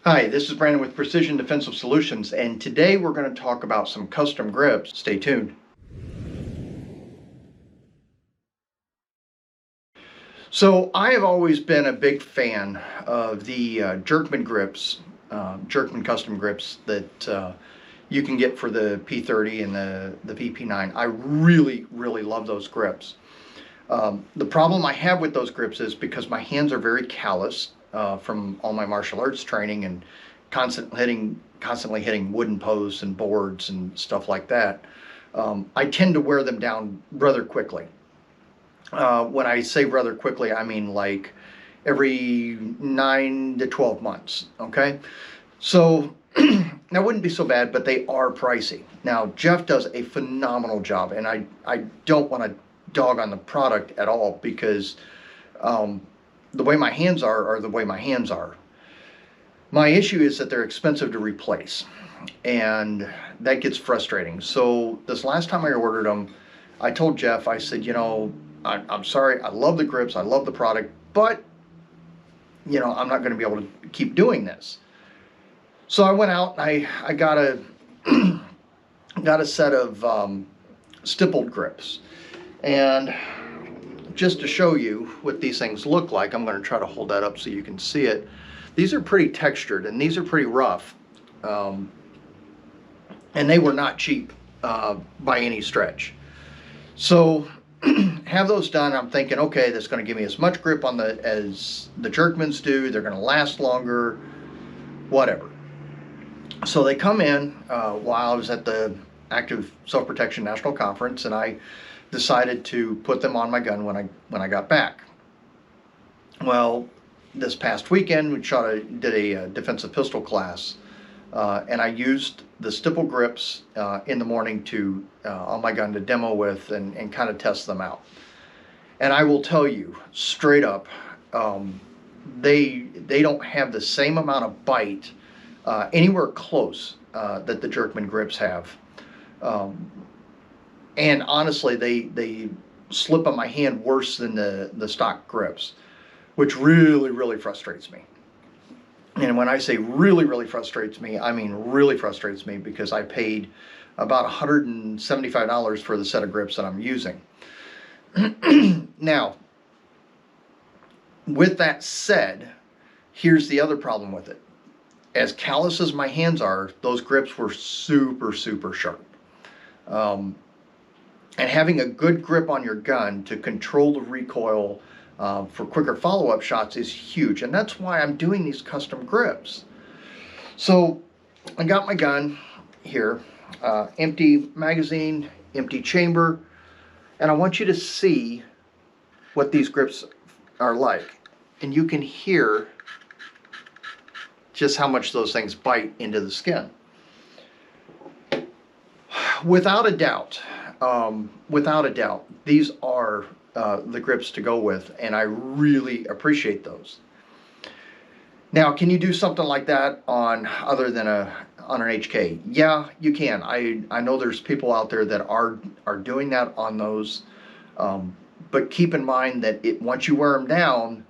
Hi, this is Brandon with Precision Defensive Solutions, and today we're going to talk about some custom grips. Stay tuned. So I have always been a big fan of the Jerkman grips, Jerkman custom grips that you can get for the P30 and the VP9. I really love those grips. The problem I have with those grips is because my hands are very callous from all my martial arts training and constantly hitting wooden posts and boards and stuff like that. I tend to wear them down rather quickly. When I say rather quickly, I mean like every 9 to 12 months. Okay, so that wouldn't be so bad, but they are pricey. Now Jeff does a phenomenal job, and I don't want to dog on the product at all because the way my hands are the way my hands are. My issue is that they're expensive to replace, and that gets frustrating. So this last time I ordered them, I told Jeff, I said, I'm sorry, I love the grips, I love the product, but I'm not going to be able to keep doing this. So I went out and I got a got a set of stippled grips. And just to show you what these things look like, I'm going to try to hold that up so you can see it. These are pretty textured and these are pretty rough. And they were not cheap by any stretch. So have those done. I'm thinking, okay, that's going to give me as much grip on as the Jerkmans do. They're going to last longer, whatever. So they come in while I was at the Active Self-Protection National Conference, and I decided to put them on my gun when I got back. Well, this past weekend we did a defensive pistol class, and I used the stipple grips in the morning to on my gun to demo with and kind of test them out. And I will tell you straight up, they don't have the same amount of bite anywhere close that the Jerkman grips have. And honestly, they slip on my hand worse than the stock grips, which really frustrates me. And when I say really frustrates me, I mean really frustrates me, because I paid about $175 for the set of grips that I'm using. Now, with that said, here's the other problem with it. As callous as my hands are, those grips were super sharp. And having a good grip on your gun to control the recoil for quicker follow-up shots is huge. And that's why I'm doing these custom grips. So I got my gun here, empty magazine, empty chamber, and I want you to see what these grips are like. And you can hear just how much those things bite into the skin. Without a doubt, these are the grips to go with, and I really appreciate those. Now, can you do something like that on other than on an HK? Yeah, you can. I know there's people out there that are doing that on those, but keep in mind that once you wear them down,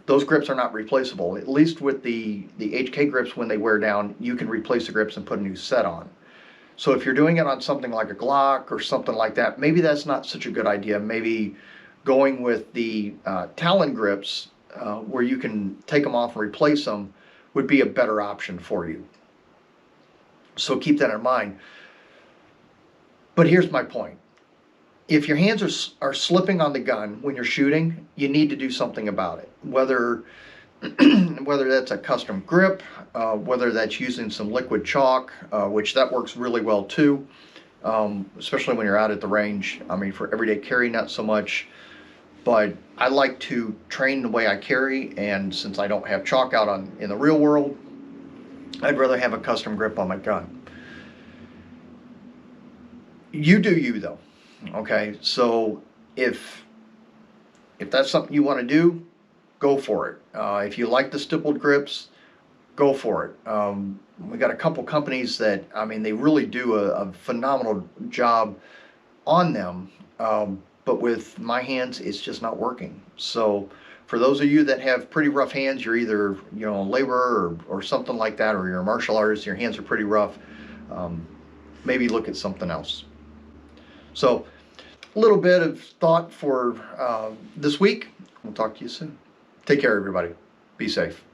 those grips are not replaceable. At least with the HK grips, when they wear down, you can replace the grips and put a new set on. So if you're doing it on something like a Glock or something like that, maybe that's not such a good idea. Maybe going with the Talon grips, where you can take them off and replace them, would be a better option for you. So keep that in mind. But here's my point. If your hands are slipping on the gun when you're shooting, you need to do something about it. Whether that's a custom grip, whether that's using some liquid chalk, which that works really well too, especially when you're out at the range. I mean, for everyday carry, not so much, but I like to train the way I carry, and since I don't have chalk out in the real world, I'd rather have a custom grip on my gun. You do you, though. Okay, so if that's something you want to do, go for it. If you like the stippled grips, go for it. We got a couple companies that, I mean, they really do a phenomenal job on them, but with my hands, it's just not working. So For those of you that have pretty rough hands, you're either, you know, a laborer or something like that, or you're a martial artist, your hands are pretty rough, maybe look at something else. So a little bit of thought for this week. We'll talk to you soon. Take care, everybody. Be safe.